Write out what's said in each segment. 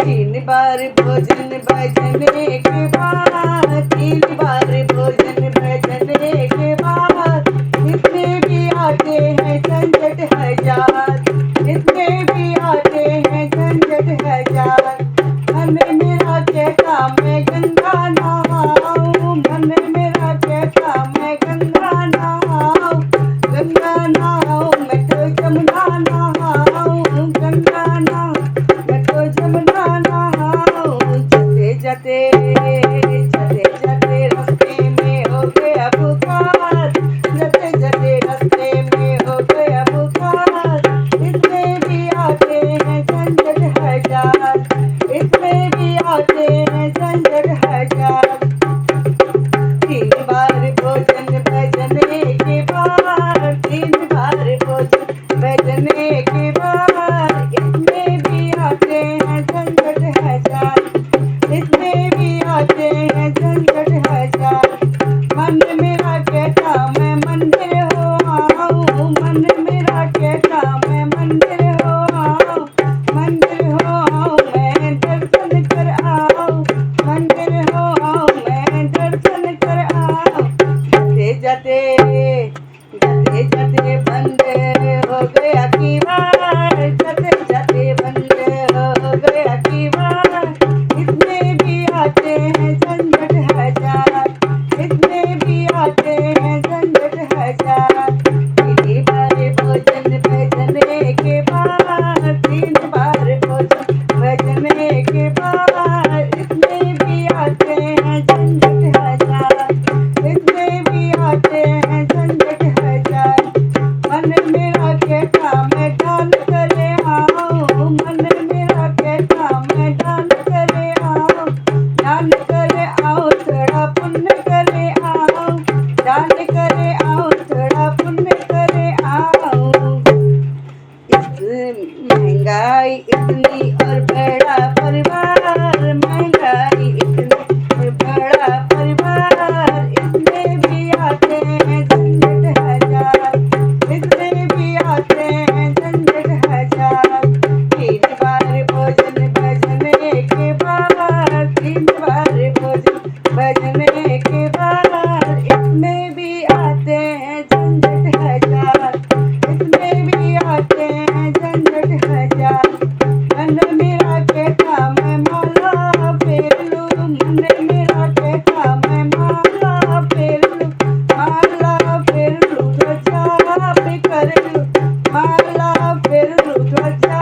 तीन बार भोजन भजने के बाद, तीन बार भोजन भजने के बाद, इतने भी आते हैं झंझट हजार, इतने भी आते हैं झंझट हजार। मन मेरा कहता मैं गंगा नहाऊं, मन मेरा कहता मैं गंगा नहाऊं, गंगा नहाऊं मैं तो जमुना नहाऊं, गंगा नहाऊं मैं तो जमुना नहाऊं। जाते जाते जाते जाते रास्ते में हो गया पुकार, जाते जाते रास्ते में हो गया पुकार, इतने भी आते हैं झंझट हजार, इतने भी आते हैं झंझट हजार। तीन बार भोजन भजने के बाद, तीन बार भोजन भजने के बाद, इतने भी आते हैं झंझट हजार, इतने भी आते हैं झंझट हजार। मन मेरा कहता मैं मंदिर हो आऊं, मन मेरा कहता मैं मंदिर हो आऊं, मंदिर हो आऊं मैं दर्शन कर आऊं, मंदिर हो आऊं मैं दर्शन कर आऊं। जाते जाते जाते बंद हो गया कीवाड़, जाते जाते बंद हो गया कीवाड़, इतने भी आते हैं झंझट हजार, इतने भी आते हैं झंझट हजार। तीन बार भोजन भजने के बाद, तीन बार भोजन भजने के बाद, इतने भी आते हैं झंझट हजार, इतने भी आते हैं झंझट हजार। मन मेरा कहता मैं दान करे आऊं, मन मेरा कहता मैं दान करे आऊं, दान करे आऊं थोड़ा पुण्य करे आऊं, दान करे आऊं थोड़ा पुण्य करे आऊं। महंगाई इतनी और बड़ा परिवार, महंगाई इतनी और बड़ा परिवार, इतने भी आते हैं झंझट हजार, इतने भी आते हैं झंझट हजार। तीन बार भोजन भजने के बाद, तीन बार भोजन भजने के बाद, इतने भी आते हैं झंझट हजार, इतने भी आते हैं झंझट हजार। मन मेरा कहता मैं माला फेर लूं, मन मेरा कहता मैं माला फेर लूं, माला फेर लूं ध्वजा पे कर लूं, माला फेर लूं ध्वजा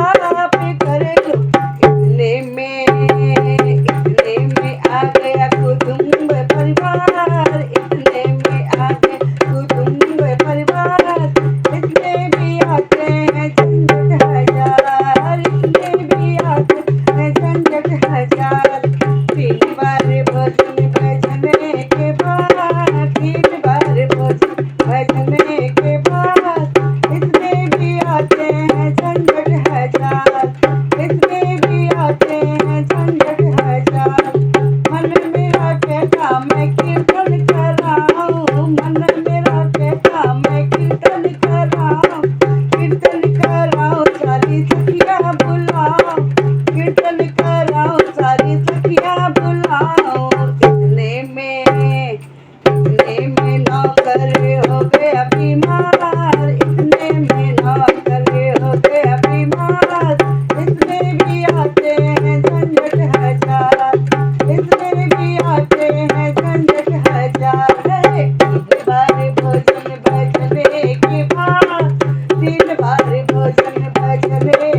पे कर लूं। इतने में आ गया कुटुंब परिवार, इतने में आ गया कुटुंब परिवार, इतने भी आते हैं झंझट हजार, इतने भी आते हैं झंझट हजार। तीन बार भोजन भजने के बाद, तीन बार भोजन भजने के बाद, इतने भी आते हैं झंझट हजार, इतने भी आते हैं झंझट हजार। मन मेरा कहता मैं कीर्तन कराऊं, मन मेरा कहता मैं कीर्तन कराऊं, कीर्तन कराऊं सारी सखियां बुलाऊं, कीर्तन कराऊं सारी सखियां बुलाऊं। इतने में नौकर हो गया बीमार, इतने में नौकर हो गया बीमार, इतने भी आते हैं झंझट हजार, इतने भी आते हैं झंझट हजार। तीन बार भोजन भजने के बाद, तीन बार भोजन भजने